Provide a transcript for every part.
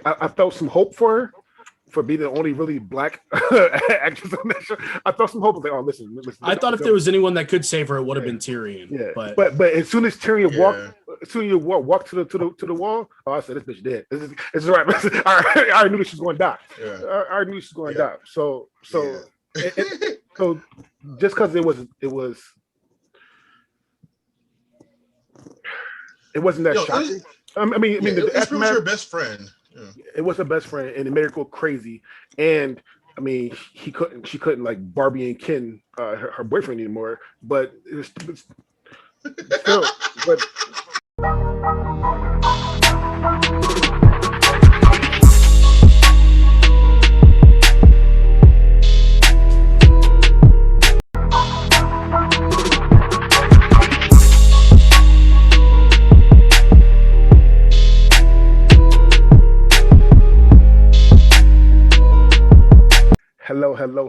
I felt some hope for being the only really black actress on that show. I felt some hope. I was like, oh, listen. I thought if there was anyone that could save her, it would have been Tyrion. Yeah, but as soon as Tyrion walked to the wall, oh, I said, this bitch dead. This is right. I already knew she was going to die. Yeah. I already knew she was going to die. So just because it wasn't that shocking. I mean, it's pretty much your best friend. Yeah. It was her best friend, and it made her go crazy. And I mean, she couldn't like Barbie and Ken, her boyfriend anymore. But it's still, but.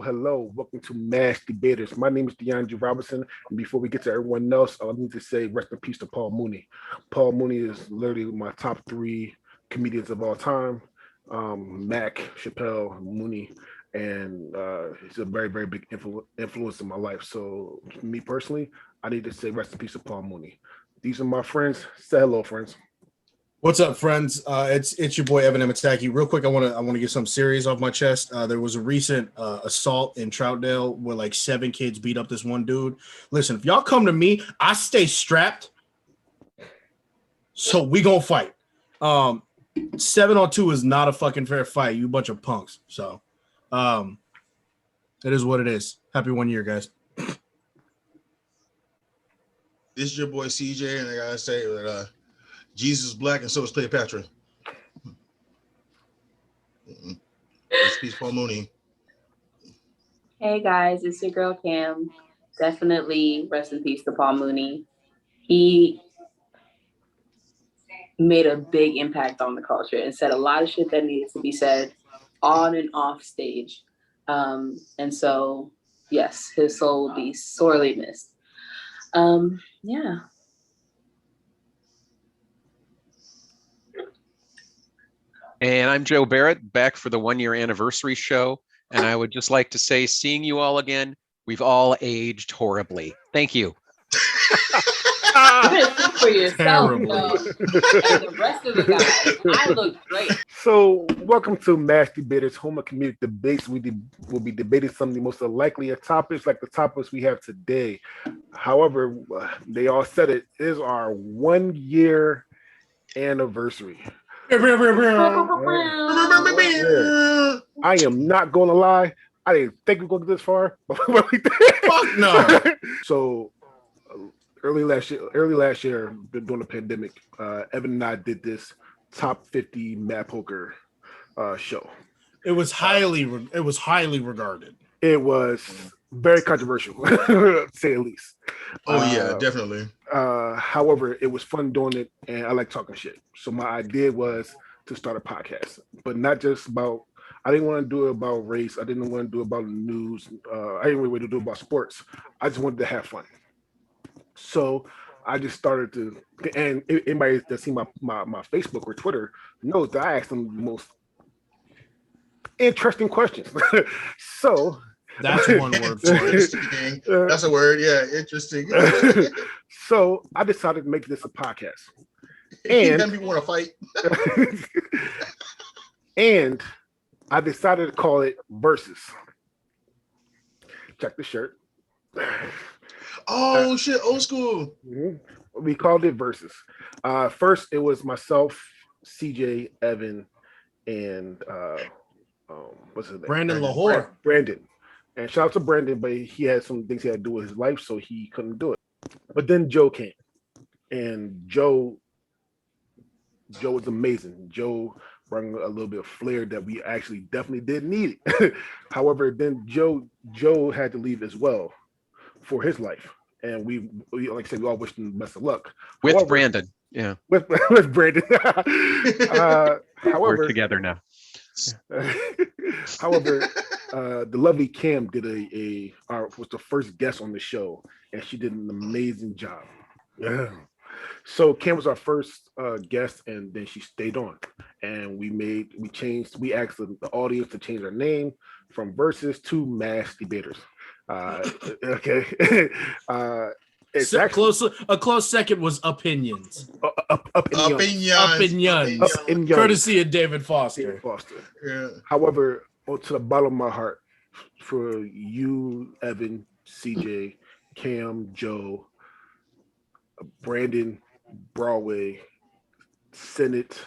Hello. Welcome to Mash Debaters. My name is DeAndre Robinson. And before we get to everyone else, I need to say rest in peace to Paul Mooney. Paul Mooney is literally my top 3 comedians of all time. Mac, Chappelle, Mooney, and he's a very, very big influence in my life. So me personally, I need to say rest in peace to Paul Mooney. These are my friends. Say hello, friends. What's up, friends? It's your boy Evan Amataki. Real quick, I want to get some serious off my chest. There was a recent assault in Troutdale where like 7 kids beat up this one dude. Listen, if y'all come to me, I stay strapped. So we gonna fight. 7-on-2 is not a fucking fair fight. You bunch of punks. So, it is what it is. Happy 1 year, guys. This is your boy CJ, and I gotta say that Jesus is black, and so is Cleopatra. Peace, Paul Mooney. Hey guys, it's your girl Cam. Definitely rest in peace to Paul Mooney. He made a big impact on the culture and said a lot of shit that needed to be said on and off stage. And so, yes, his soul will be sorely missed. Yeah. And I'm Joe Barrett, back for the 1 year anniversary show. And I would just like to say, seeing you all again, we've all aged horribly. Thank you. You better speak for yourself, though. And the rest of the guys, I look great. So, welcome to Mash Debaters, home of community debates. We will be debating some of the most likely topics, like the topics we have today. However, they all said it is our 1 year anniversary. I am not going to lie. I didn't think we were going to get this far. Fuck no. So early last year, during the pandemic, Evan and I did this top 50 Mad Poker show. It was highly regarded. It was very controversial, to say the least. Oh yeah, definitely. However, it was fun doing it, and I like talking shit. So my idea was to start a podcast, but not just about. I didn't want to do it about race. I didn't want to do it about the news. I didn't really want to do it about sports. I just wanted to have fun. So I just started to, and anybody that's seen my Facebook or Twitter knows that I asked them the most interesting questions. So that's one word for it. That's a word, yeah, interesting. So I decided to make this a podcast. And then people want to fight. And I decided to call it Versus. Check the shirt. Oh shit, old school. We called it Versus. First, it was myself, CJ, Evan, and what's his name? Brandon Lahore. Brandon. And shout out to Brandon, but he had some things he had to do with his life, so he couldn't do it. But then Joe came. And Joe was amazing. Joe brought a little bit of flair that we actually definitely did need. However, then Joe had to leave as well for his life. And we like I said, we all wish him the best of luck. With However, Brandon. Yeah. With Brandon. However, we're together now. However, the lovely Cam did was the first guest on the show, and she did an amazing job. Yeah. So Cam was our first guest, and then she stayed on, and we asked the audience to change their name from versus to mass debaters. Okay, it's actually a close second was opinions. up in young. Opinions. Up in young. Courtesy of David Foster. David Foster. Yeah. However, to the bottom of my heart, for you, Evan, CJ, Cam, Joe, Brandon, Broadway, Senate,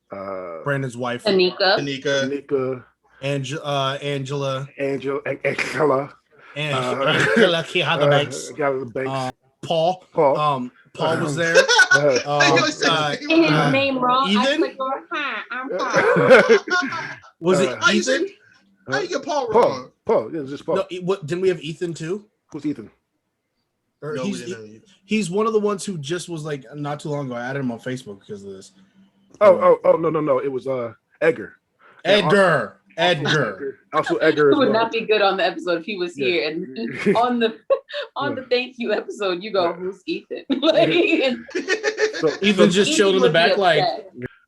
Brandon's wife, Tanika, Angela, Angela, Angela Banks, Paul. Paul Was there. His name wrong. Ethan? Hi, I'm Paul. Was it Ethan? How you get Paul wrong? Paul, yeah, just Paul. No, didn't we have Ethan too? Who's Ethan? Or No, we didn't have Ethan. he's one of the ones who just was like not too long ago. I added him on Facebook because of this. Oh, no. It was Edgar. Edgar. Also Edgar. It would not be good on the episode if he was here. And on the thank you episode, you go, who's Ethan? So Ethan just chilled in the back like.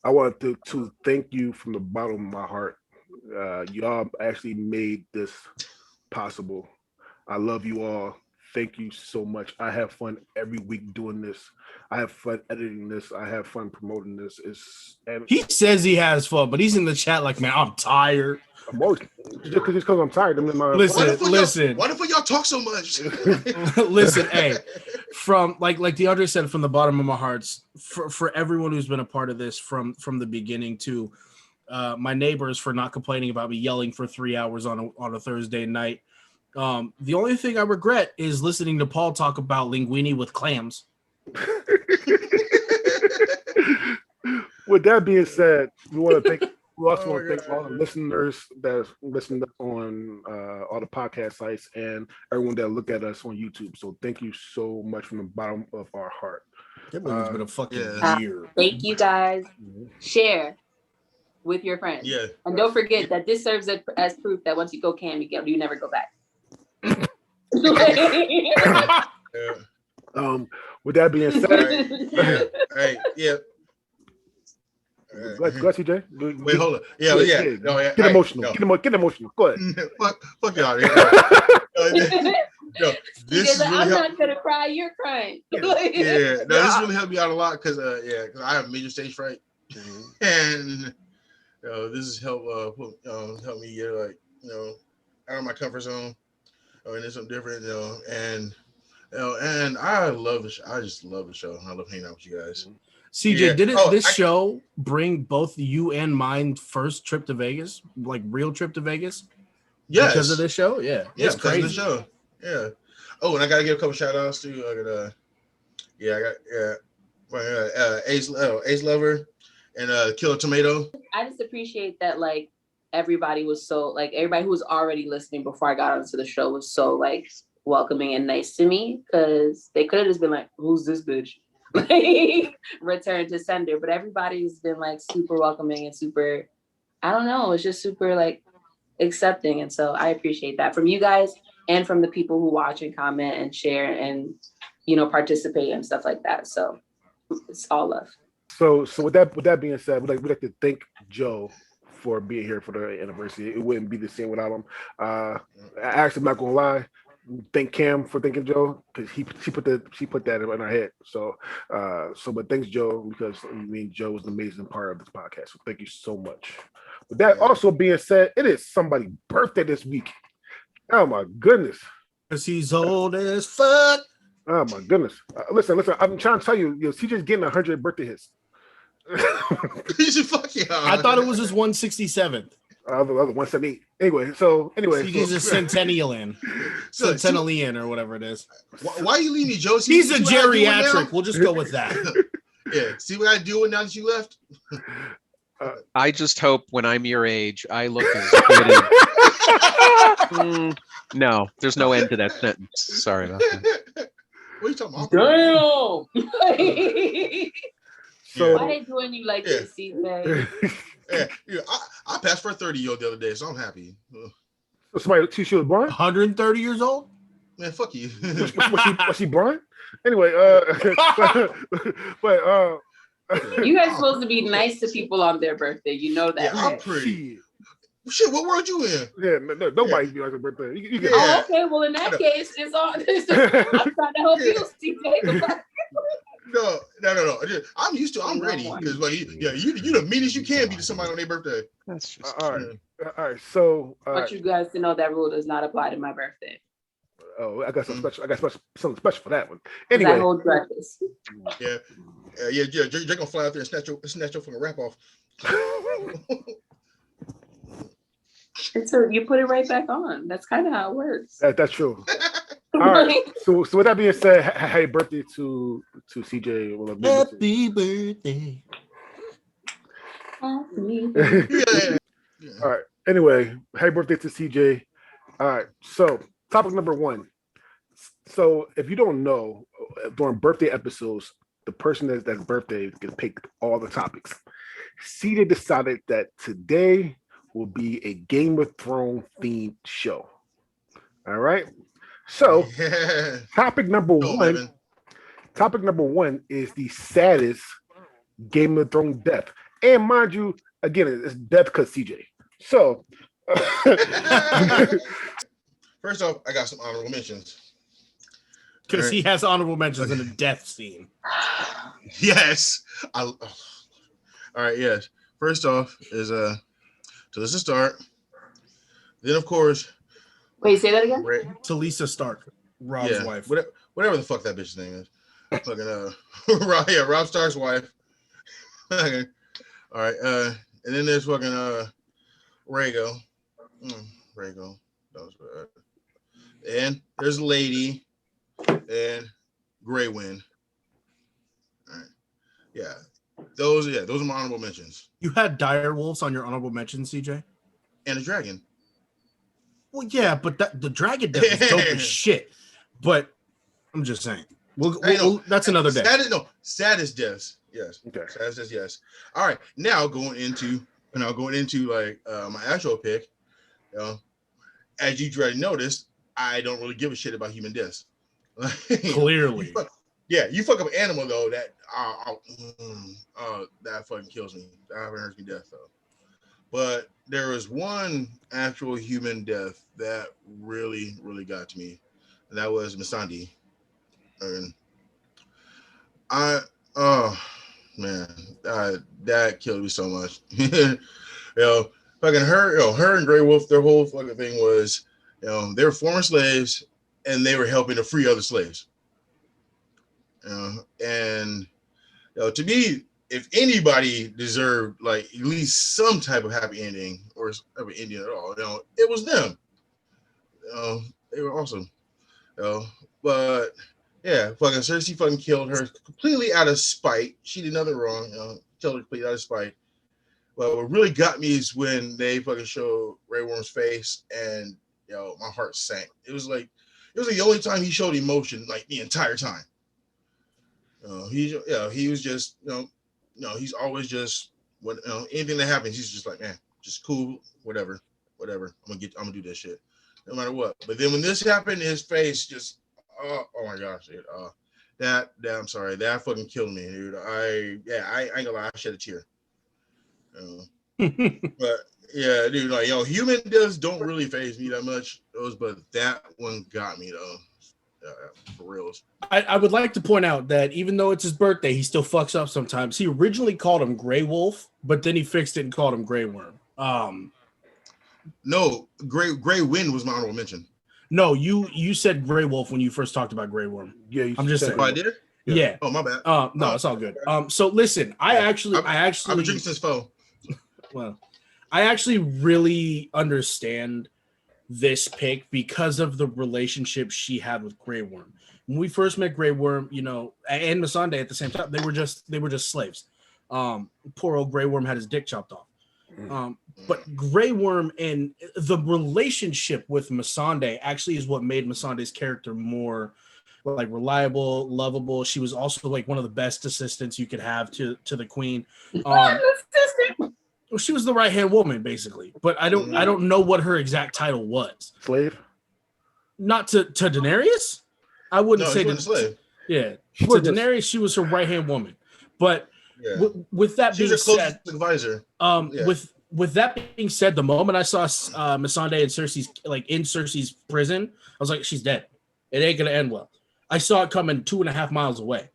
I want to thank you from the bottom of my heart. Y'all actually made this possible. I love you all. Thank you so much. I have fun every week doing this. I have fun editing this. I have fun promoting this. He says he has fun, but he's in the chat like, man, I'm tired. I'm always just because I'm tired. Listen. Why the y'all talk so much? Listen, hey, from like DeAndre said, from the bottom of my hearts, for everyone who's been a part of this from the beginning to my neighbors for not complaining about me yelling for 3 hours on a Thursday night. The only thing I regret is listening to Paul talk about linguine with clams. With that being said, we also want to thank all the listeners that listen on all the podcast sites and everyone that look at us on YouTube. So thank you so much from the bottom of our heart. It's been a fucking year. Thank you guys. Share with your friends. Yeah. And don't forget that this serves as proof that once you go Cam, you never go back. With that being said, all right, yeah. Go ahead, CJ. Wait, hold on. Yeah. No, yeah. Get emotional. Get emotional. Go ahead. fuck y'all. No, I'm not gonna cry. You're crying. This really helped me out a lot because I have major stage fright, and this has helped me get out of my comfort zone, and it's something different, and I love the show. I just love the show. I love hanging out with you guys. CJ, didn't this show bring both you and mine first trip to Vegas, like real trip to Vegas? Yes. Because of this show? Yeah. It's crazy. Because of the show. Yeah. Oh, and I got to give a couple shout outs to, Ace Lover and Killer Tomato. I just appreciate that, like, everybody was so, like, everybody who was already listening before I got onto the show was so, like, welcoming and nice to me, because they could have just been like, who's this bitch? Like, return to sender. But everybody's been, like, super welcoming and super, I don't know, it's just super, like, accepting. And so I appreciate that from you guys and from the people who watch and comment and share and, participate and stuff like that. So it's all love. So with that being said, we'd like to thank Joe for being here for the anniversary. It wouldn't be the same without him. I actually, I'm not gonna lie. Thank Cam for thanking Joe because she put that in our head. But thanks Joe, because Joe was an amazing part of this podcast. So thank you so much. With that also being said, it is somebody's birthday this week. Oh my goodness. Cause he's old as fuck. Oh my goodness. Listen. I'm trying to tell you, CJ's getting 100 birthday hits. I thought it was his 167th. Other 178. Anyway, he's a centennial centennialian or whatever it is. Why you leave me, Joe? He's a geriatric. We'll just go with that. Yeah. See what I do now that you left? I just hope when I'm your age, I look as good as. No, there's no end to that sentence. Sorry about that. What are you talking about? Damn. So why they doing you like this, CJ? I passed for a 30-year-old the other day, so I'm happy. Somebody, she was born 130 years old. Man, fuck you. Was she blind? Anyway, but You guys supposed to be nice to people on their birthday. You know that, Yeah, I'm right? pretty. Shit, what world you in? Yeah, nobody be like a birthday. You Yeah. Oh, okay. Well, in that case, it's all. I'm trying to help you, CJ. No. I'm used to. I'm ready because like, you the meanest you can be to somebody on their birthday. That's just all right. So I want you guys to know that rule does not apply to my birthday. oh, I got something special. I got something special for that one. 'Cause Anyway, I hold grudges. Yeah. Jake gonna fly out there and snatch your fucking wrap off. And so you put it right back on. That's kind of how it works. that's true. All right. So with that being said, happy birthday to CJ. Happy birthday. Yeah. All right. Anyway, happy birthday to CJ. All right. So topic number 1. So if you don't know, during birthday episodes, the person that's birthday can pick all the topics. CJ decided that today will be a Game of Thrones themed show. All right. So topic number one. Topic number 1 is the saddest Game of Thrones death. And mind you, again, it's death because CJ. So first off, I got some honorable mentions. Because he has honorable mentions in a death scene. Yes. All right, yes. First off is so let's just start. Then of course. Wait, say that again? Talisa Stark, Rob's wife. Whatever the fuck that bitch's name is. Fucking Rob Stark's wife. Okay. All right, and then there's fucking Rhaego. Rhaego. That was bad. And there's Lady and Grey Wind. All right. Yeah. Those are my honorable mentions. You had dire wolves on your honorable mentions, CJ? And a dragon. Well, yeah, but the dragon death is dope as shit. But I'm just saying. That's another day. Saddest deaths. Yes. Okay. Saddest deaths, yes. All right. Now going into like my actual pick. As you already noticed, I don't really give a shit about human deaths. Clearly. You fuck up an animal though, that that fucking kills me. That hurts me death though. But there was one actual human death that really, really got to me, and that was Missandei. And that killed me so much. Fucking her and Grey Wolf, their whole fucking thing was, they were former slaves and they were helping to free other slaves. And to me, if anybody deserved like at least some type of happy ending or of an ending at all, it was them. They were awesome. But yeah, fucking Cersei fucking killed her completely out of spite. She did nothing wrong. Killed her completely out of spite. But what really got me is when they fucking showed Grey Worm's face, and my heart sank. It was like the only time he showed emotion like the entire time. He was just he's always just anything that happens, he's just like, man, just cool, whatever. I'm gonna do this shit no matter what. But then when this happened, his face just oh my gosh, dude. That I'm sorry, that fucking killed me, dude. I ain't gonna lie, I shed a tear. But yeah, dude, like human deaths don't really faze me that much. But that one got me though. For reals. I would like to point out that even though it's his birthday, he still fucks up sometimes. He originally called him Grey Wolf, but then he fixed it and called him Grey Worm. No, Grey Wind was my honorable mention. No, you said Grey Wolf when you first talked about Grey Worm. Yeah, I'm just saying. Oh, I did? Yeah. Oh, my bad. No, it's all good. So listen, I've been drinking since foe. Well, I actually really understand this pick because of the relationship she had with Grey Worm. When we first met Grey Worm, and Missandei at the same time, they were just slaves. Poor old Grey Worm had his dick chopped off. But Grey Worm and the relationship with Missandei actually is what made Missandei's character more like reliable, lovable. She was also like one of the best assistants you could have to the queen. She was the right hand woman, basically. But I don't know what her exact title was. Slave. not to Daenerys. I wouldn't say that. that. Yeah, She to Daenerys, she was her right hand woman. But with that being said, advisor. With that being said, the moment I saw Missandei and Cersei's in Cersei's prison, I was like, she's dead. It ain't gonna end well. I saw it coming 2.5 miles away.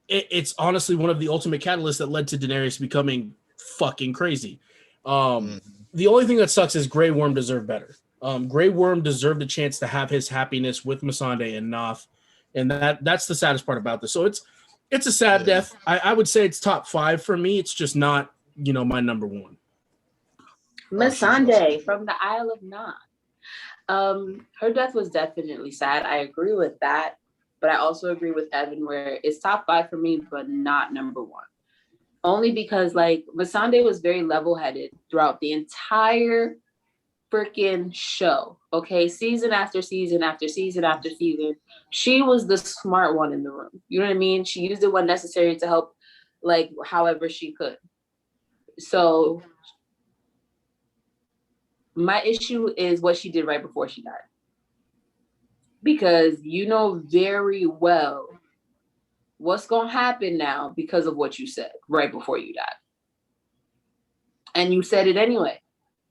It's honestly one of the ultimate catalysts that led to Daenerys becoming fucking crazy. The only thing that sucks is Grey Worm deserved better. Grey Worm deserved a chance to have his happiness with Missandei and Naath, and that's the saddest part about this. So it's a sad death. I would say it's top 5 for me. It's just not, my number 1. Missandei from the Isle of Naath. Her death was definitely sad. I agree with that, but I also agree with Evan where it's top 5 for me, but not number 1. Only because Missandei was very level-headed throughout the entire freaking show. Okay, season after season after season after season, she was the smart one in the room. You know what I mean? She used it when necessary to help, however she could. So my issue is what she did right before she died, because very well what's gonna happen now because of what you said right before you died, and you said it anyway,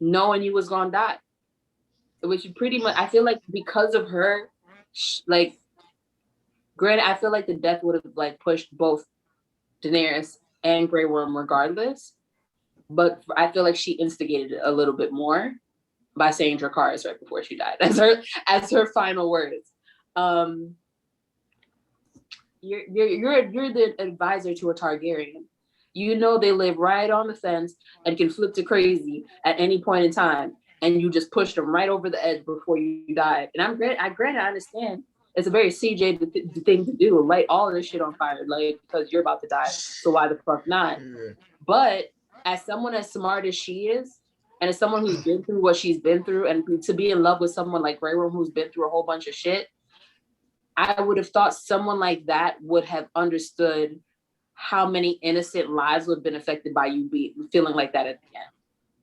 knowing you was gonna die, which you pretty much, I feel like because of her, granted, I feel like the death would have pushed both Daenerys and Grey Worm regardless, but I feel like she instigated it a little bit more by saying Dracarys right before she died as her final words. You're the advisor to a Targaryen. They live right on the fence and can flip to crazy at any point in time, and you just pushed them right over the edge before you died. And I understand it's a very CJ thing to do, light all of this shit on fire, because you're about to die. So why the fuck not? But as someone as smart as she is, and as someone who's been through what she's been through, and to be in love with someone like Grey Worm who's been through a whole bunch of shit, I would have thought someone like that would have understood how many innocent lives would have been affected by you feeling like that at the end.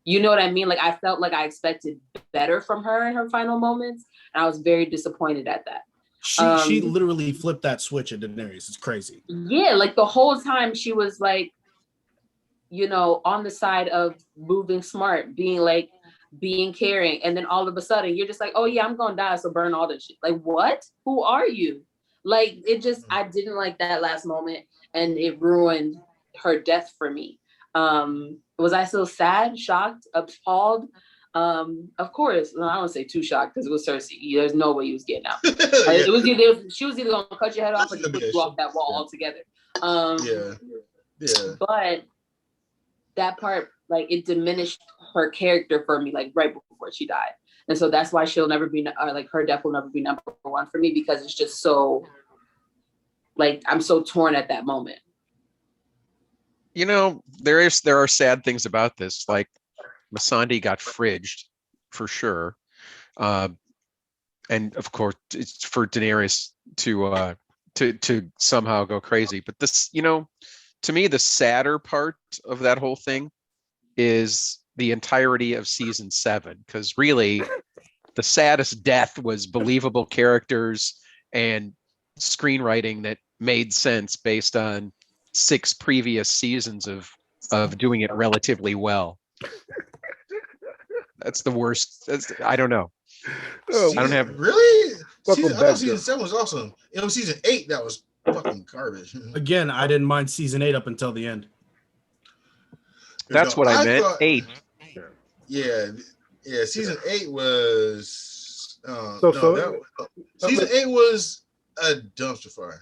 You know what I mean? I felt like I expected better from her in her final moments, and I was very disappointed at that. She literally flipped that switch at Daenerys. It's crazy. Yeah, the whole time she was on the side of moving smart, being caring, and then all of a sudden you're just oh yeah, I'm gonna die, so burn all this shit. What? Who are you? It just, I didn't like that last moment, and it ruined her death for me. Was I still sad, shocked, appalled? Of course. No, I don't say too shocked, because it was Cersei. There's no way he was getting out. It was she was either gonna cut your head off or just put you off that wall altogether. But that part, it diminished her character for me, right before she died. And so that's why she'll never be, her death will never be number 1 for me, because it's just so, I'm so torn at that moment. There are sad things about this. Missandei got fridged for sure. And of course it's for Daenerys to somehow go crazy. But this, to me, the sadder part of that whole thing is the entirety of season 7, because really the saddest death was believable characters and screenwriting that made sense based on 6 previous seasons of doing it relatively well. That's the worst. I don't know. I don't have really. I thought season 7 was awesome. It was season 8 that was fucking garbage. Again, I didn't mind season 8 up until the end. That's what I meant. 8. Yeah. Season 8 was. Season 8 was a dumpster fire.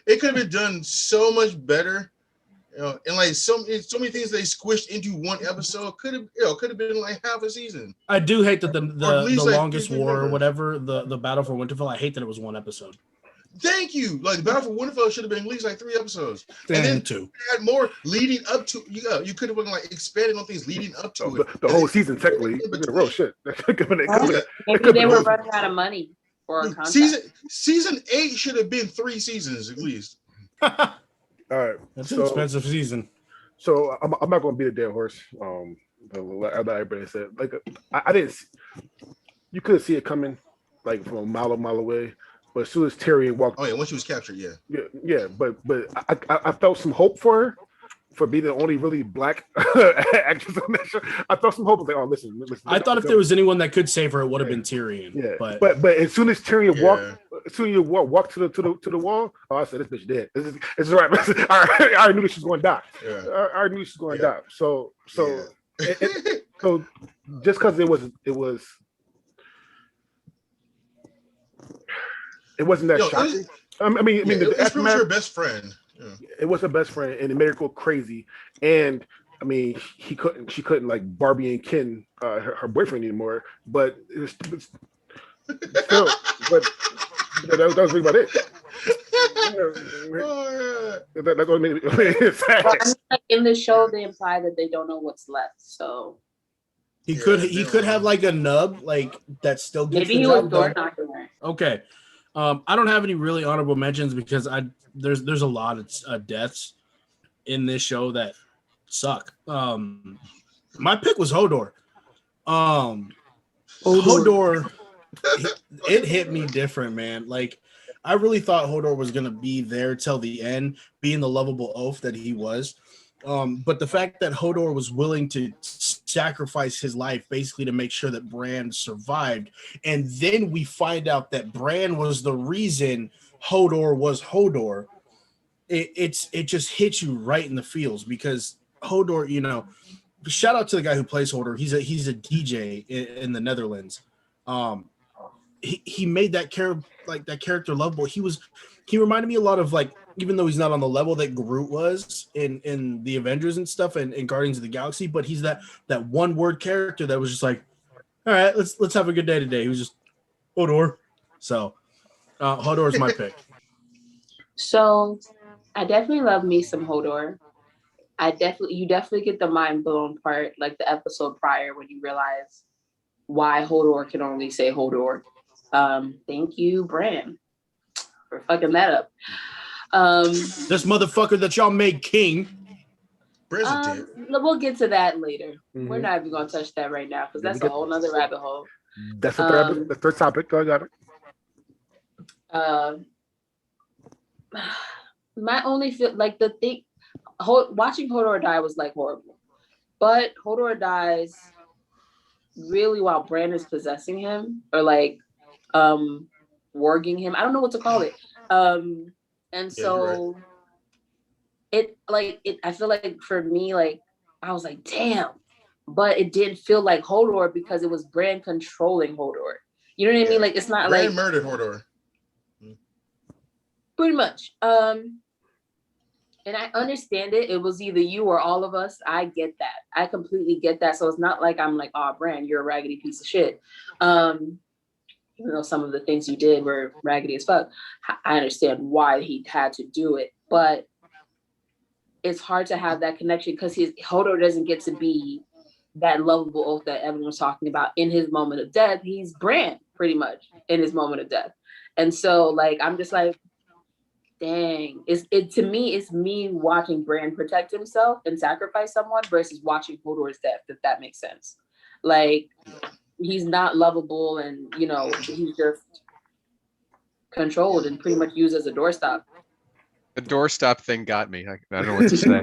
It could have been done so much better. And so many things they squished into one episode could have been half a season. I do hate that the longest war or whatever, the Battle for Winterfell. I hate that it was 1 episode. Thank you. The Battle for Winterfell should have been at least 3 episodes, and then 2. Had more leading up to. You could have been expanding on things leading up to it. The whole season, technically, real shit. Maybe they were running out of money for a contract. Season 8 should have been 3 seasons at least. All right, that's an expensive season. So I'm not going to beat a dead horse. Everybody said I didn't. you could see it coming, like from a mile away. But as soon as Tyrion walked, Oh yeah, once she was captured, yeah. yeah. But I felt some hope for her for being the only really black actress on that show. I felt some hope. I was like, oh, listen. I thought if there was anyone that could save her, it would have been Tyrion. Yeah, but but as soon as Tyrion Yeah. as soon as you walk to the wall, oh, I said this bitch dead. This is right. I already knew she was going to die. Yeah. I already knew she was going to Yeah. die. So Yeah. so just because it wasn't that Yo, shocking. I mean, yeah, the it's pretty much aftermath, your best friend. Yeah. it was her best friend, and it made her go crazy. And I mean, she couldn't like Barbie and Ken, her boyfriend anymore. But it's still, but that was really about it. Oh, That was made it sad. Well, I mean, like, in the show, they imply that they don't know what's left. So he Yeah, could they have don't- like a nub like that still gets maybe the he was job door done. knocking her. Okay. I don't have any really honorable mentions because there's a lot of deaths in this show that suck. My pick was Hodor. Hodor, it hit me different, man. Like I really thought Hodor was gonna be there till the end, being the lovable oaf that he was. But the fact that Hodor was willing to sacrifice his life basically to make sure that Bran survived, and then we find out that Bran was the reason Hodor was Hodor. It just hits you right in the feels because Hodor, shout out to the guy who plays Hodor. He's a DJ in the Netherlands. He made that character lovable. He reminded me a lot of like, even though he's not on the level that Groot was in the Avengers and stuff and Guardians of the Galaxy, but he's that one word character that was just like, all right, let's have a good day today. He was just Hodor. So Hodor is my pick. So I definitely love me some Hodor. You definitely get the mind blown part, like the episode prior when you realize why Hodor can only say Hodor. Thank you, Bran, for fucking that up. This motherfucker that y'all made king. Bran's dead. We'll get to that later. Mhm. We're not even gonna touch that right now because Yeah, we that's get- a whole nother rabbit hole. That's the third topic. I got it. My only feel like the thing watching Hodor die was like horrible, but Hodor dies really while Bran is possessing him or like warging him. I don't know what to call it. And so I feel like for me, like I was like, damn, but it didn't feel like Hodor because it was Bran controlling Hodor. You know what I mean? Like it's not Bran like murdered Hodor. pretty much. And I understand it. It was either you or all of us. I get that. I completely get that. So it's not like I'm like, oh, Bran, you're a raggedy piece of shit. Even though some of the things you did were raggedy as fuck, I understand why he had to do it. But it's hard to have that connection because Hodor doesn't get to be that lovable oath that Evan was talking about in his moment of death. He's Bran pretty much in his moment of death. And so like, I'm just like, dang, to me, it's me watching Bran protect himself and sacrifice someone versus watching Hodor's death, if that makes sense. Like, he's not lovable and, he's just controlled and pretty much used as a doorstop. The doorstop thing got me. I don't know what to say.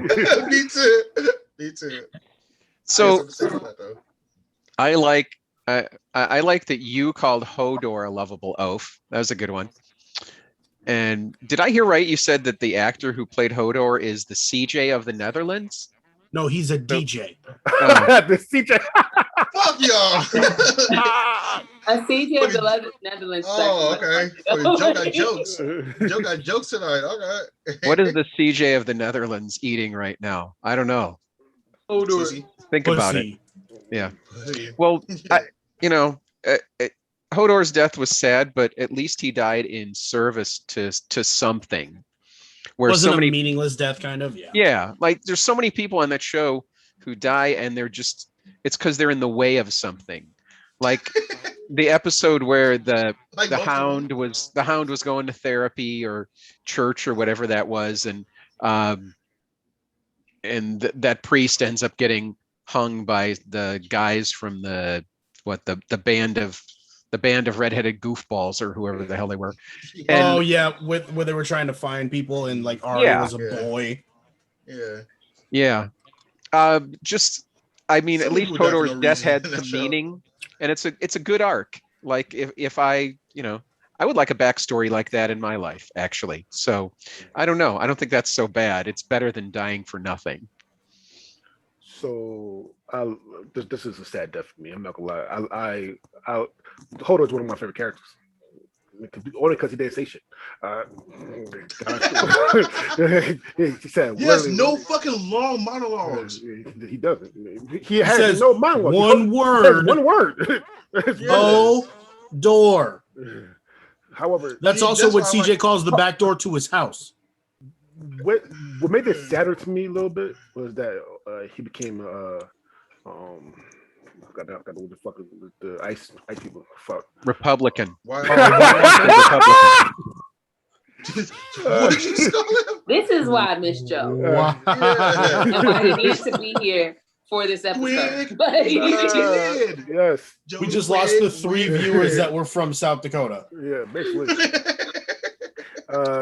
Me too. So I I like that you called Hodor a lovable oaf. That was a good one. And did I hear right? You said that the actor who played Hodor is the CJ of the Netherlands? No, he's a DJ. Oh. The CJ. Fuck y'all. A CJ of the Netherlands. Oh, okay. Joe got jokes. Joe got jokes tonight. Okay. What is the CJ of the Netherlands eating right now? I don't know. Pussy. Think about it. Pussy. Yeah. Pussy. Well, Yeah. Hodor's death was sad, but at least he died in service to something. Where Wasn't so many a meaningless death, kind of. Yeah. Yeah, like there's so many people on that show who die and it's because they're in the way of something. Like the episode where the hound was going to therapy or church or whatever that was, and that priest ends up getting hung by the guys from the band of the band of redheaded goofballs or whoever the hell they were. And Oh yeah, with where they were trying to find people and like Arya Yeah. was a boy. Yeah. yeah, just I mean, Some at least people die for Hodor's no death reason had in that some show. meaning, and it's a good arc. Like if I, I would like a backstory like that in my life, actually. So I don't know. I don't think that's so bad. It's better than dying for nothing. So this is a sad death for me. I'm not gonna lie. I Hodor is one of my favorite characters. Only because he didn't say shit. He said, Yes, no fucking long monologues. He doesn't. He has says no monologue. one word. One word. Oh, door. However, That's See, also that's what why I CJ like- calls the back door to his house. what made it sadder to me a little bit was that he became I forgot what the fuck the ice people. Fuck. Republican. Why? Republican. What did you just call him? This is why I miss Joe. Wow. And why he needs to be here for this episode. Twig. But Did. Yes. Joe We just lost the 3 Wig. viewers that were from South Dakota. Yeah. Basically.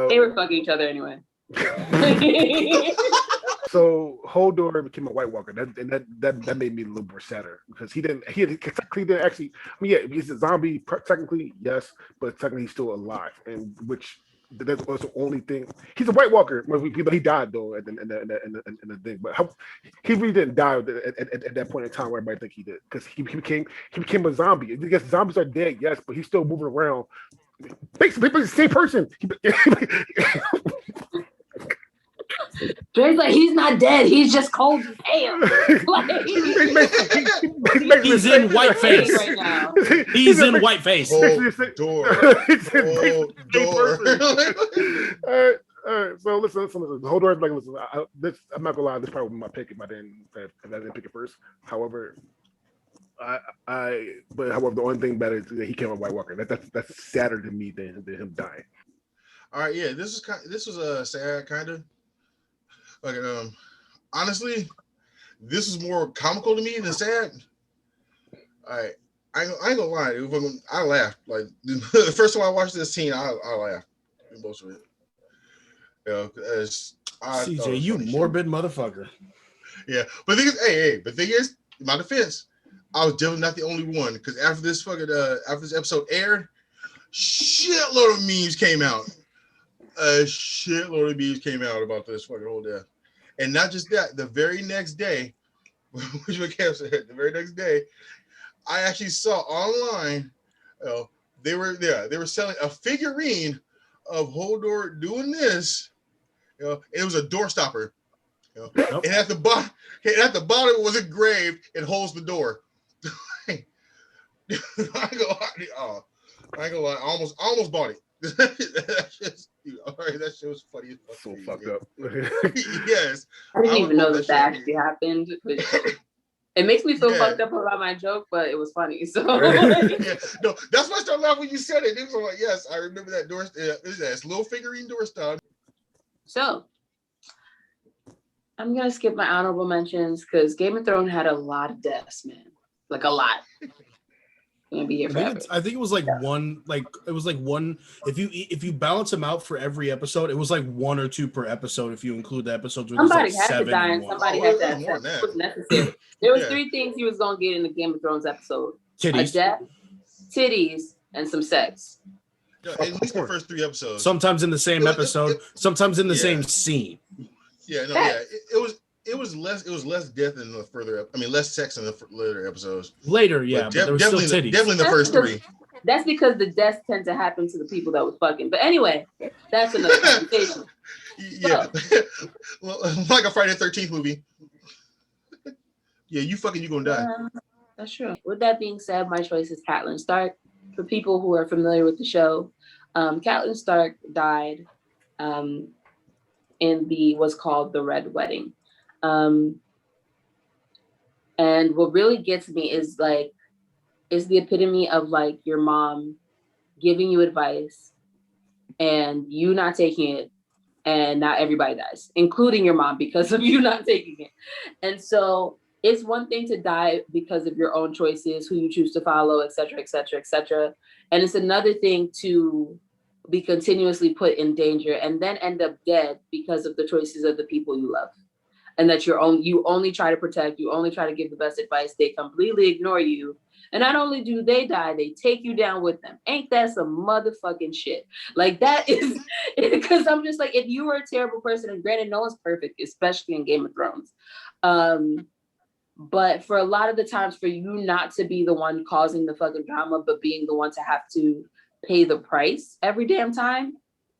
they were fucking each other anyway. So Hodor became a White Walker, that made me a little more sadder because he technically didn't actually. I mean, yeah, he's a zombie technically, yes, but technically he's still alive, and which that was the only thing. He's a White Walker, but he died though in the thing. But he really didn't die at that point in time where everybody think he did because he became a zombie. I guess zombies are dead, yes, but he's still moving around. Basically, the same person. Dre's like, he's not dead. He's just cold as hell. Like, He's in whiteface. right now. He's in whiteface. Door. All right. So listen. Hodor, like, listen. I'm not gonna lie. This probably was my pick if I didn't pick it first. However, however, the only thing better is that he came a White Walker. That's sadder to me than him dying. All right, yeah, this was a sad kind of like honestly, this is more comical to me than sad. All right, I ain't gonna lie, I laughed like the first time I watched this scene, I laughed most of it. CJ, you morbid motherfucker. Yeah, but the thing is, in my defense, I was definitely not the only one because after this episode aired, shitload of memes came out. A shitload of memes came out about this fucking whole death. And not just that, the very next day, which what Cam said, the very next day, I actually saw online, they were selling a figurine of Hodor doing this, and it was a door stopper. Nope. And at the bottom was engraved, it holds the door. I ain't gonna lie, I almost bought it. That shit was funny as fuck. So fucked up. Yes. I didn't even know that shit. actually happened. Which, it makes me feel Yeah. fucked up about my joke, but it was funny. So Yeah. No, that's why I started laughing when you said it. It was like, yes, I remember that door. This little figurine door stop. So I'm gonna skip my honorable mentions because Game of Thrones had a lot of deaths, man. Like a lot. I'm gonna be here forever. I think it was like one. If you balance them out for every episode, it was like 1 or 2 per episode. If you include the episodes, where Somebody there's like had to 7 die in and one. somebody Oh, had it to was more than that. It was necessary. There was Yeah. 3 things he was gonna get in the Game of Thrones episode: a Titties. death, titties, and some sex. No, at least the first 3 episodes. Sometimes in the same episode, sometimes in the Yeah. same scene. Yeah, no, Facts. yeah. It was less death in the further. I mean, less sex in the later episodes. Later, yeah, but there were still definitely, titties. definitely the first 3. That's because the deaths tend to happen to the people that was fucking. But anyway, that's another conversation. Yeah, well, like a Friday the 13th movie. Yeah, you fucking, you gonna die. That's true. With that being said, my choice is Catelyn Stark. For people who are familiar with the show, Catelyn Stark died in what's called the Red Wedding. And what really gets me is the epitome of like your mom giving you advice and you not taking it, and not everybody dies, including your mom, because of you not taking it. And so it's one thing to die because of your own choices, who you choose to follow, et cetera, et cetera, et cetera. And it's another thing to be continuously put in danger and then end up dead because of the choices of the people you love. And that you only try to protect, you only try to give the best advice. They completely ignore you. And not only do they die, they take you down with them. Ain't that some motherfucking shit? Like that is, because I'm just like, if you were a terrible person, and granted, no one's perfect, especially in Game of Thrones. But for a lot of the times, for you not to be the one causing the fucking drama, but being the one to have to pay the price every damn time,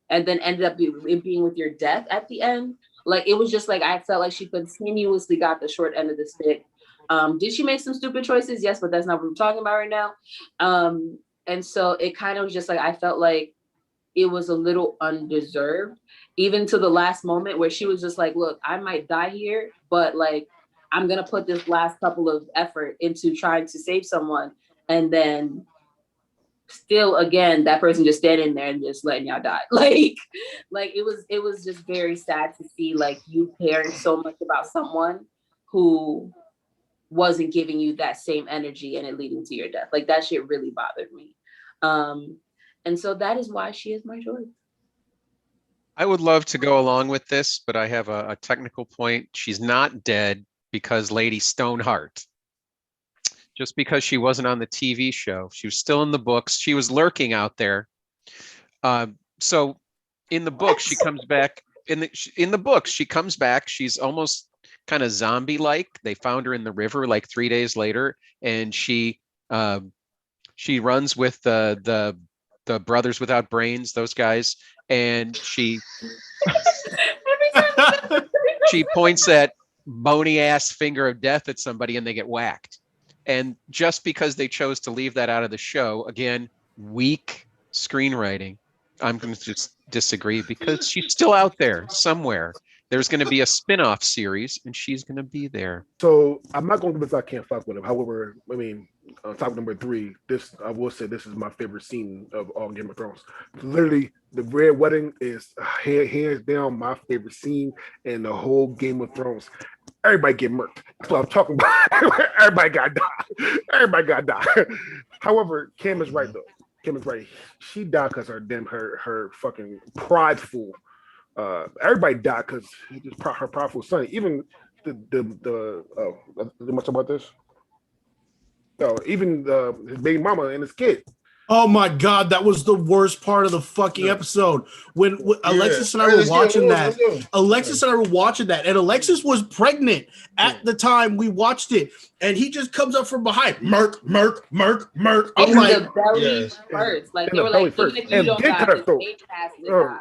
and then ended up being with your death at the end. Like, it was just like, I felt like she continuously got the short end of the stick. Did she make some stupid choices? Yes, but that's not what we're talking about right now. And so it kind of was just like, I felt like it was a little undeserved, even to the last moment where she was just like, look, I might die here, but like, I'm going to put this last couple of effort into trying to save someone. And then still, again, that person just standing there and just letting y'all die. Like it was just very sad to see, like, you caring so much about someone who wasn't giving you that same energy and it leading to your death. Like, that shit really bothered me. And so that is why she is my choice. I would love to go along with this, but I have a technical point. She's not dead because Lady Stoneheart. Just because she wasn't on the TV show, she was still in the books. She was lurking out there. So in the book, she comes back. In the books, she comes back. She's almost kind of zombie-like. They found her in the river like 3 days later, and she runs with the Brothers Without Brains, those guys, and she points that bony ass finger of death at somebody and they get whacked. And just because they chose to leave that out of the show, again, weak screenwriting, I'm going to just disagree, because she's still out there somewhere. There's going to be a spin-off series and she's going to be there. So I'm not going to give this I can't fuck with him. However, I mean, on topic number 3, this, I will say, this is my favorite scene of all Game of Thrones. Literally, the Red Wedding is hands down my favorite scene in the whole Game of Thrones. Everybody get murked. That's what I'm talking about. Everybody got died. Everybody got died. However, Kim is right though. Kim is right. She died because her fucking prideful. Everybody died because her prideful son. Even the much about this. No, even his baby mama and his kid. Oh my God, that was the worst part of the fucking episode. When Alexis and I were watching that, and Alexis was pregnant at the time we watched it, and he just comes up from behind, murk. I'm like, the belly first. Like, they were like, even if you don't die, this baby has to die.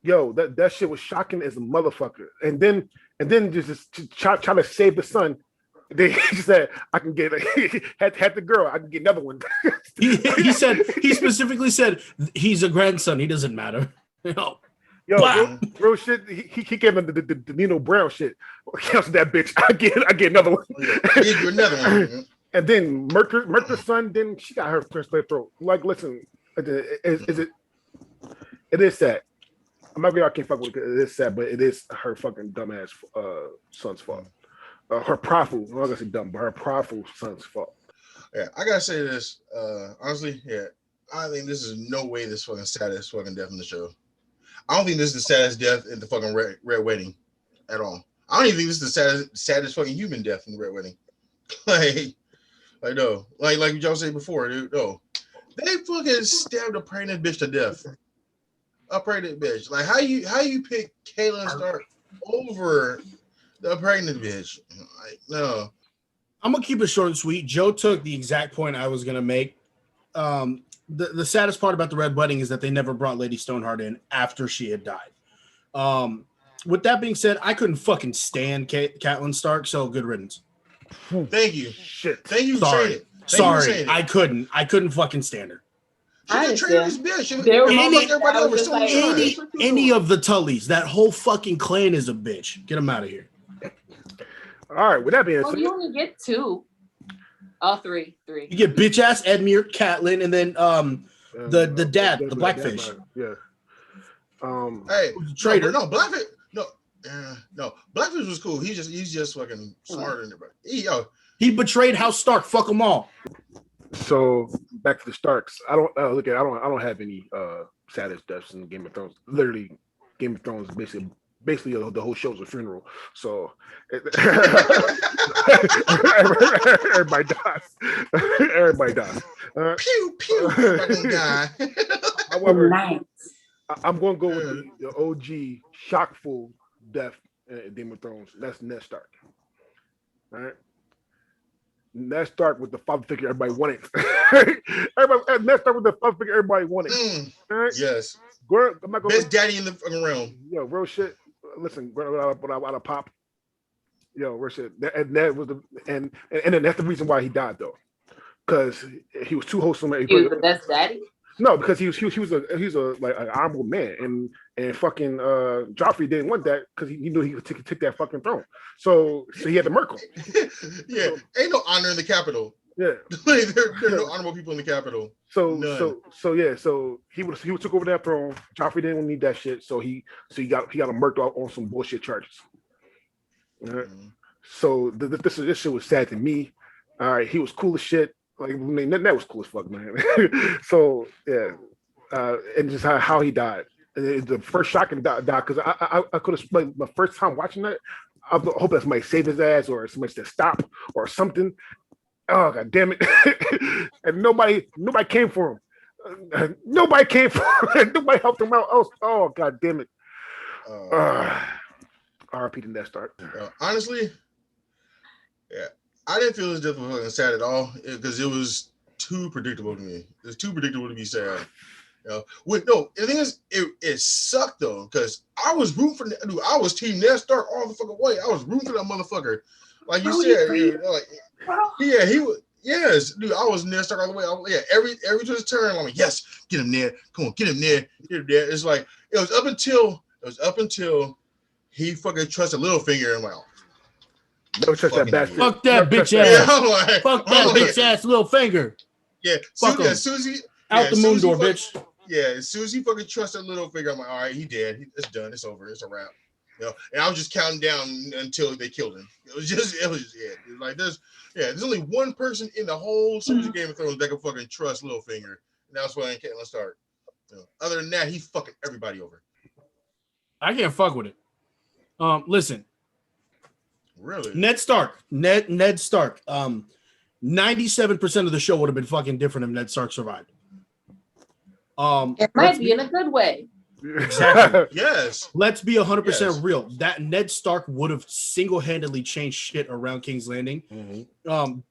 Yo, that shit was shocking as a motherfucker. And then just try to save the son. He said, "I can get had the girl. I can get another one." he specifically said he's a grandson. He doesn't matter. Yo, real shit. He gave him the Nino Brown shit. Cancel that bitch. I get another one. Give you another one. And then Merker's son. Then she got her slit throat. Like, listen, it is sad. I'm not gonna I can't fuck with it. It is sad, but it is her fucking dumbass son's fault. Her prideful, I'm not gonna say dumb, but her prideful son's fault. Yeah, I gotta say this. Honestly, yeah, I think this is no way this fucking saddest fucking death in the show. I don't think this is the saddest death in the fucking Red Wedding at all. I don't even think this is the saddest fucking human death in the Red Wedding. like no, like y'all said before, dude. No, they fucking stabbed a pregnant bitch to death. A pregnant bitch. Like, how you pick Caitlyn Stark over the pregnant bitch? Like, no. I'm gonna keep it short and sweet. Joe took the exact point I was gonna make. The saddest part about the Red Wedding is that they never brought Lady Stoneheart in after she had died. With that being said, I couldn't fucking stand Catelyn Stark, so good riddance. Thank you. Shit. Thank you for saying it. Sorry, I couldn't fucking stand her. She's a traitorous bitch. Any of the Tullys, that whole fucking clan is a bitch. Get them out of here. All right, with that being said, you only get 2. Oh, 3. You get bitch ass Edmure, Catelyn, and then the dad, the Blackfish. Yeah. Hey, traitor. No, Blackfish. No, No, Blackfish was cool. He's just fucking smarter than everybody. He betrayed House Stark. Fuck them all. So back to the Starks. I don't I don't have any saddest deaths in Game of Thrones. Literally, Game of Thrones basically the whole show's a funeral. So everybody dies. Everybody dies. Pew pew. Everybody gonna die. However, Nice. I'm going to go with the OG shockful death in Game of Thrones. That's Ned Stark. All right. Ned Stark with the father figure everybody wanted. Ned Stark with the father figure everybody wanted. All right? Yes. I'm not Best daddy in the fucking realm. Yo, real shit. Listen, out of pop. Yo, real shit. And that was and then that's the reason why he died though, because he was too wholesome. He was the best daddy. No, because he was a like an honorable man, and fucking Joffrey didn't want that because he knew he could take that fucking throne. So he had to murk him. Yeah, ain't no honor in the capital. Yeah, there are no honorable people in the capital. So None. so he would took over that throne. Joffrey didn't need that shit, so he got him murked out on some bullshit charges. Right? So this shit was sad to me. All right, he was cool as shit. Like that was cool as fuck, man. So yeah, and just how he died. The first shocking die because I could have like my first time watching that. I hope that somebody saved his ass or somebody said stop or something. Oh god damn it! And nobody came for him. Nobody came for him. Nobody helped him out. Oh god damn it! RP to Ned Stark. Honestly, yeah, I didn't feel as difficult and sad at all because it was too predictable to me. It's too predictable to be sad. The thing is, it sucked though because I was rooting for dude. I was team Ned Stark all the fucking way. I was rooting for that motherfucker. Like you said, yeah, he was. Yes, dude, I was Ned Stark all the way. Every twist turn, I'm like, yes, get him Ned. Come on, get him Ned. Get him Ned. It's like it was up until he fucking trusted Littlefinger. I'm like, never trust that bastard. Fuck that bitch ass. Fuck that bitch ass Littlefinger. Yeah, Susie. Out the moon door, bitch. Yeah, as soon as he fucking trusted Littlefinger, I'm like, all right, he dead. It's done. It's over. It's a wrap. And I was just counting down until they killed him. It was like there's only one person in the whole series of Game of Thrones that can fucking trust Littlefinger, and that's why Caitlin Stark. Other than that, he's fucking everybody over. I can't fuck with it. Listen. Really? Ned Stark. 97% of the show would have been fucking different if Ned Stark survived. It might be in a good way. Exactly. Yes. Let's be 100% real. That Ned Stark would have single-handedly changed shit around King's Landing. Mm-hmm. And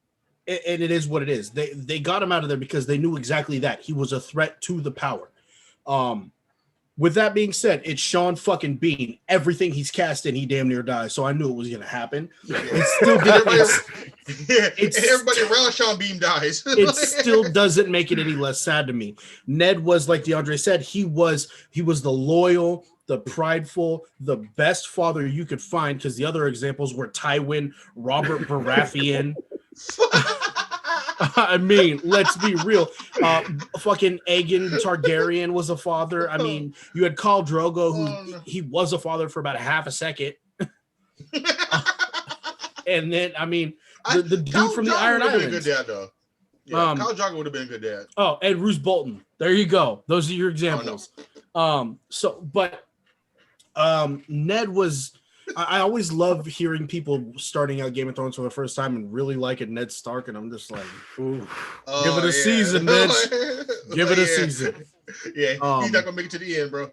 it is what it is. They got him out of there because they knew exactly that. He was a threat to the power. With that being said, it's Sean fucking Bean. Everything he's cast in, he damn near dies. So I knew it was going to happen. It still didn't. Everybody around Sean Bean dies. It still doesn't make it any less sad to me. Ned was, like DeAndre said, he was the loyal, the prideful, the best father you could find, because the other examples were Tywin, Robert Baratheon. I mean, let's be real. Fucking Aegon Targaryen was a father. I mean, you had Khal Drogo, who he was a father for about a half a second. And then, I mean, the dude from the Iron Islands. Been a good dad, though. Yeah, Khal Drogo would have been a good dad. Oh, and Roose Bolton. There you go. Those are your examples. Oh, no. Ned was... I always love hearing people starting out Game of Thrones for the first time and really liking Ned Stark, and I'm just like, give it a season, bitch. Give it a season. Yeah, he's not gonna make it to the end, bro.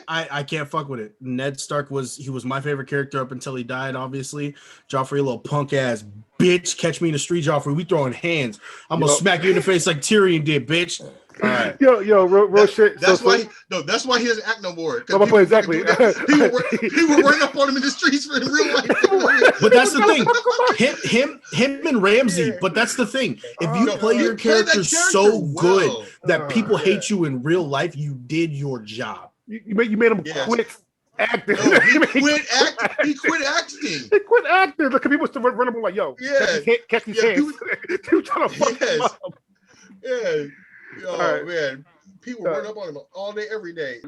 I can't fuck with it. Ned Stark was my favorite character up until he died, obviously. Joffrey, a little punk ass bitch. Catch me in the street, Joffrey. We throwing hands. I'm gonna smack you in the face like Tyrion did, bitch. All right. Yo, real shit. That's why he doesn't act no more. Exactly. He would run up on him in the streets in real life. But that's the thing. Him and Ramsay. But that's the thing. If you play your character so good that people hate you in real life, you did your job. You made him quit acting. No, he quit acting. He quit acting. Look, people still run up like, yo, catch these hands. People trying to fuck him up. Yeah. Oh, man. People run up on him all day, every day.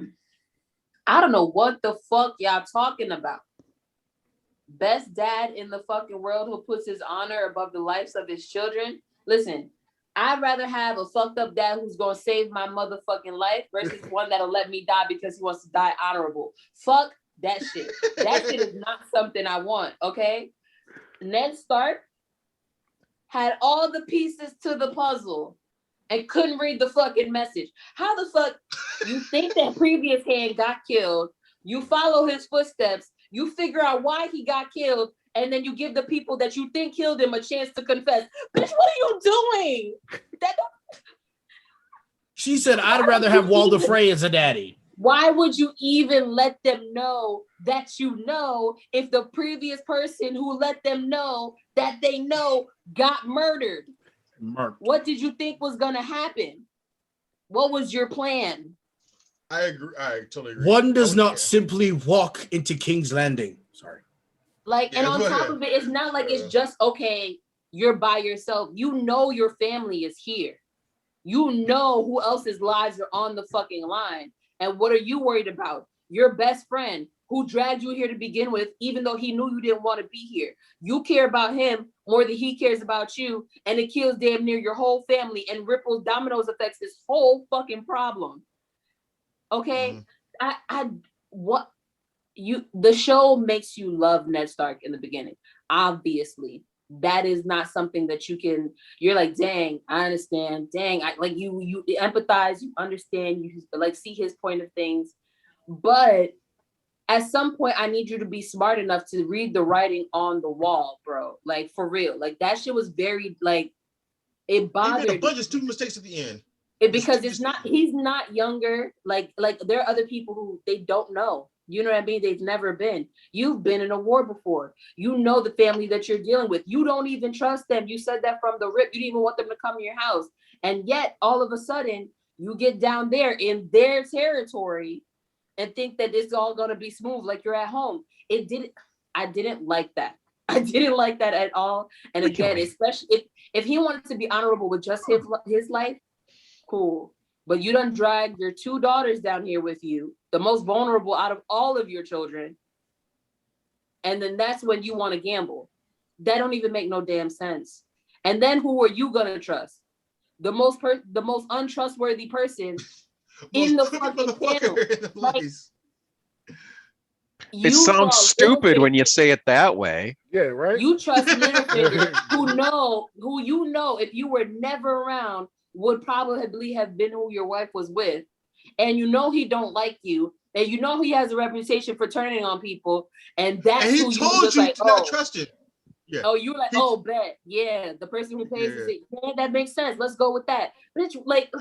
I don't know what the fuck y'all talking about. Best dad in the fucking world who puts his honor above the lives of his children. Listen, I'd rather have a fucked up dad who's gonna save my motherfucking life versus one that'll let me die because he wants to die honorable. Fuck that shit. That shit is not something I want, okay? Ned Stark had all the pieces to the puzzle and couldn't read the fucking message. How the fuck you think that previous hand got killed? You follow his footsteps, you figure out why he got killed, and then you give the people that you think killed him a chance to confess. Bitch, what are you doing? She said, I'd rather have Walder Frey as a daddy. Why would you even let them know that you know if the previous person who let them know that they know got murdered? What did you think was going to happen? What was your plan? I agree. I totally agree. One does not simply walk into King's Landing. Sorry. Like, and on top of it, it's not like it's just, okay, you're by yourself. You know your family is here. You know who else's lives are on the fucking line. And what are you worried about? Your best friend who dragged you here to begin with, even though he knew you didn't want to be here. You care about him more than he cares about you. And it kills damn near your whole family and ripples dominoes affects this whole fucking problem. Okay? The show makes you love Ned Stark in the beginning. Obviously. That is not something that you're like, dang, I understand. Dang, I like you empathize, you understand, you like see his point of things. But at some point, I need you to be smart enough to read the writing on the wall, bro. Like for real. Like that shit was very like it bothered. He made a bunch of stupid mistakes at the end. Because he's not younger. Like there are other people who they don't know. You know what I mean? They've never been. You've been in a war before. You know the family that you're dealing with. You don't even trust them. You said that from the rip. You didn't even want them to come to your house. And yet, all of a sudden, you get down there in their territory and think that it's all going to be smooth like you're at home. I didn't like that. I didn't like that at all. And again, especially if he wanted to be honorable with just his life, cool. But you done drag your 2 daughters down here with you, the most vulnerable out of all of your children. And then that's when you want to gamble. That don't even make no damn sense. And then who are you going to trust? The most untrustworthy person in the fucking channel. Like, it sounds stupid when you say it that way. Yeah, right. You trust Littlefinger, who you know if you were never around would probably have been who your wife was with, and you know he don't like you, and you know he has a reputation for turning on people, and that's and he who told you like, to not trust him. Yeah. Oh, you were like, bet, yeah, the person who pays the yeah, that makes sense. Let's go with that. But it's like,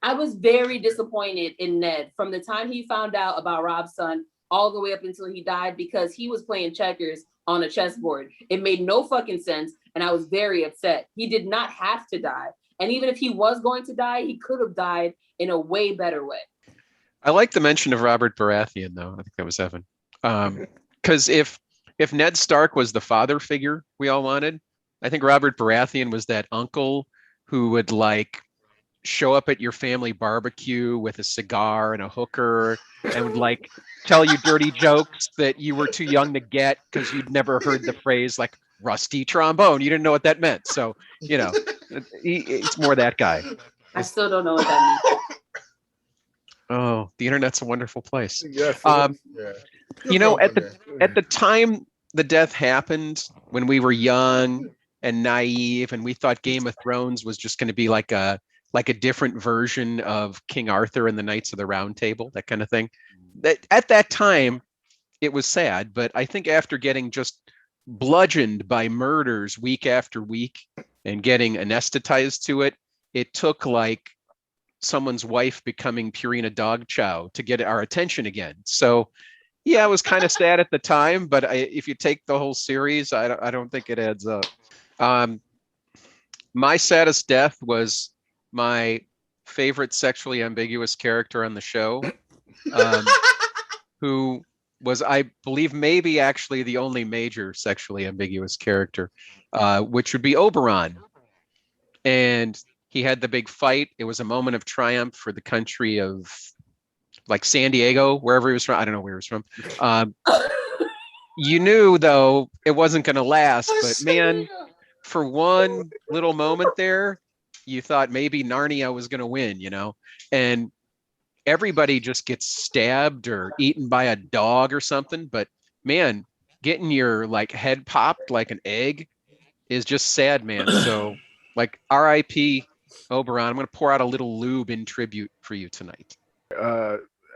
I was very disappointed in Ned from the time he found out about Rob's son all the way up until he died because he was playing checkers on a chessboard. It made no fucking sense, and I was very upset. He did not have to die. And even if he was going to die, he could have died in a way better way. I like the mention of Robert Baratheon, though. I think that was Evan. Because if Ned Stark was the father figure we all wanted, I think Robert Baratheon was that uncle who would like show up at your family barbecue with a cigar and a hooker and would like tell you dirty jokes that you were too young to get because you'd never heard the phrase like rusty trombone. You didn't know what that meant. So, you know, it's more that guy. I still don't know what that means. Oh, the internet's a wonderful place. Yes. You know, at the time the death happened, when we were young and naive, and we thought Game of Thrones was just going to be like a different version of King Arthur and the Knights of the Round Table, that kind of thing. That at that time, it was sad, but I think after getting just bludgeoned by murders week after week and getting anesthetized to it, it took like someone's wife becoming Purina dog chow to get our attention again. So yeah, it was kind of sad at the time, but if you take the whole series, I don't think it adds up. My saddest death was my favorite sexually ambiguous character on the show, who was, I believe, maybe actually the only major sexually ambiguous character, which would be Oberon. And he had the big fight. It was a moment of triumph for the country of like San Diego, wherever he was from. I don't know where he was from. You knew though it wasn't going to last, but man, for one little moment there, you thought maybe Narnia was going to win, and everybody just gets stabbed or eaten by a dog or something. But man, getting your like head popped like an egg is just sad, man. So like R.I.P. Oberon. I'm going to pour out a little lube in tribute for you tonight.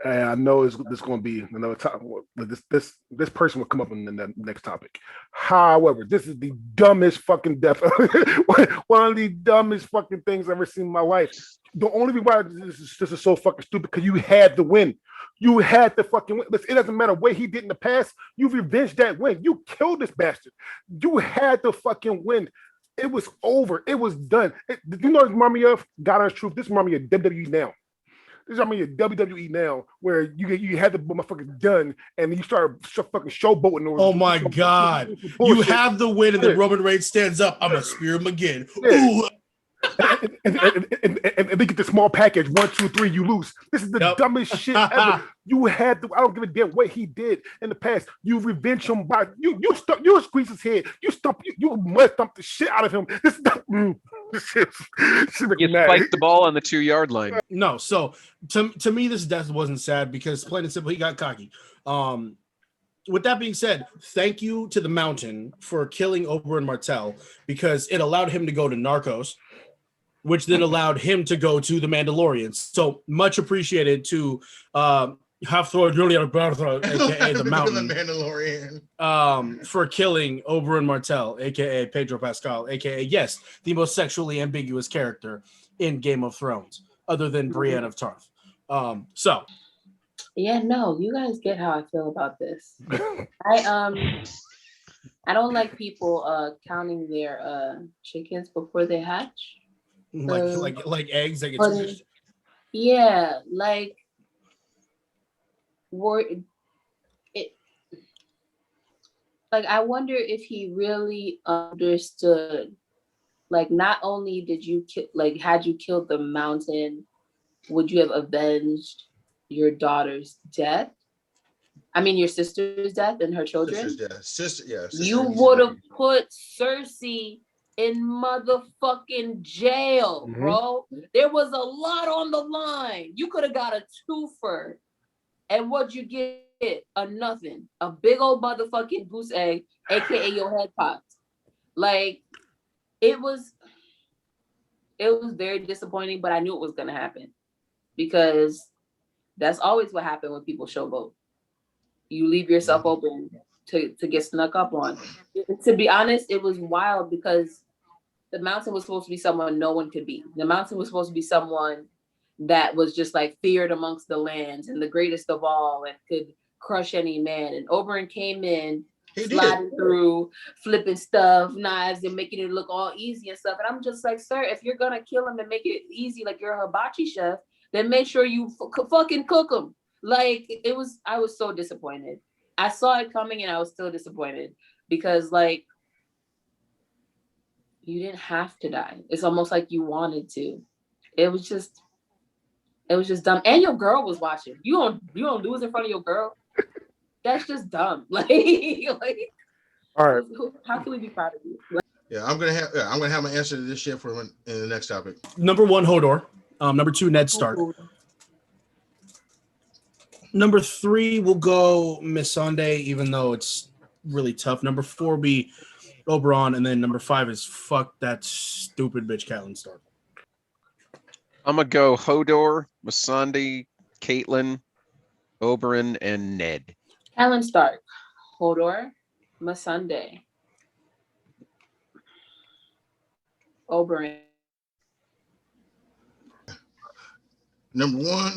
And I know this going to be another topic. This person will come up in the next topic. However, this is the dumbest fucking death. One of the dumbest fucking things I've ever seen in my life. The only reason why this is so fucking stupid because you had the win. You had the fucking win. It doesn't matter what he did in the past. You revenged that win. You killed this bastard. You had the fucking win. It was over. It was done. You know what remind me of? God honest truth. This remind me of WWE now. This remind me of WWE now, where you had the motherfucker done, and then you started fucking showboating. Oh my God! You have the win, and then Roman Reigns stands up. I'm gonna spear him again. Yeah. Ooh. And they get the small package 1, 2, 3, you lose. This is the dumbest shit ever. You had to. I don't give a damn what he did in the past. You revenge him by you squeeze his head. You mud stomp the shit out of him. This shit you spiked the ball on the 2-yard line. No, so to me, this death wasn't sad because plain and simple, he got cocky. With that being said, thank you to the Mountain for killing Oberyn Martell because it allowed him to go to Narcos, which then allowed him to go to the Mandalorians. So much appreciated to Half-Throat Julian Bertha, aka the Mountain, the Mandalorian, for killing Oberyn Martell, aka Pedro Pascal, aka yes, the most sexually ambiguous character in Game of Thrones, other than Brienne of Tarth. Yeah, no, you guys get how I feel about this. I don't like people counting their chickens before they hatch. Like eggs that get switched. Yeah, like I wonder if he really understood. Like, not only did you kill, like, had you killed the Mountain, would you have avenged your daughter's death? I mean, your sister's death and her children. You would have put Cersei in motherfucking jail, bro. There was a lot on the line. You could have got a twofer. And what'd you get? A nothing. A big old motherfucking goose egg, aka your head popped. Like, it was very disappointing, but I knew it was gonna happen. Because that's always what happened when people showboat. You leave yourself open to get snuck up on. To be honest, it was wild because the Mountain was supposed to be someone no one could beat. The Mountain was supposed to be someone that was just like feared amongst the lands and the greatest of all and could crush any man. And Oberyn came in, sliding through, flipping stuff, knives, and making it look all easy and stuff. And I'm just like, sir, if you're gonna kill him and make it easy like you're a hibachi chef, then make sure you fucking cook him. Like, I was so disappointed. I saw it coming and I was still disappointed because, like, you didn't have to die. It's almost like you wanted to. It was just dumb. And your girl was watching. You don't lose in front of your girl. That's just dumb. Like all right. How can we be proud of you? I'm gonna have my answer to this shit for in the next topic. Number 1, Hodor. Number 2, Ned Stark. Number 3 will go Missandei, even though it's really tough. Number 4 will be Oberon, and then number 5 is fuck that stupid bitch Catelyn Stark. I'm gonna go Hodor, Missandei, Caitlyn, Oberyn, and Ned. Catelyn Stark, Hodor, Missandei, Oberyn. Number 1,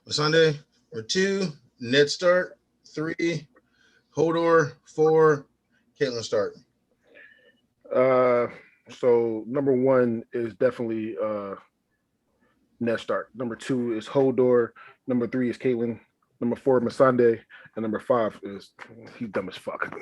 Missandei. Number 2, Ned Stark. 3, Hodor. 4, Caitlyn Stark. So number 1 is definitely Ned Stark. Number 2 is Hodor. Number 3 is Caitlyn. Number 4, Missandei. And number 5 is he's dumb as fuck.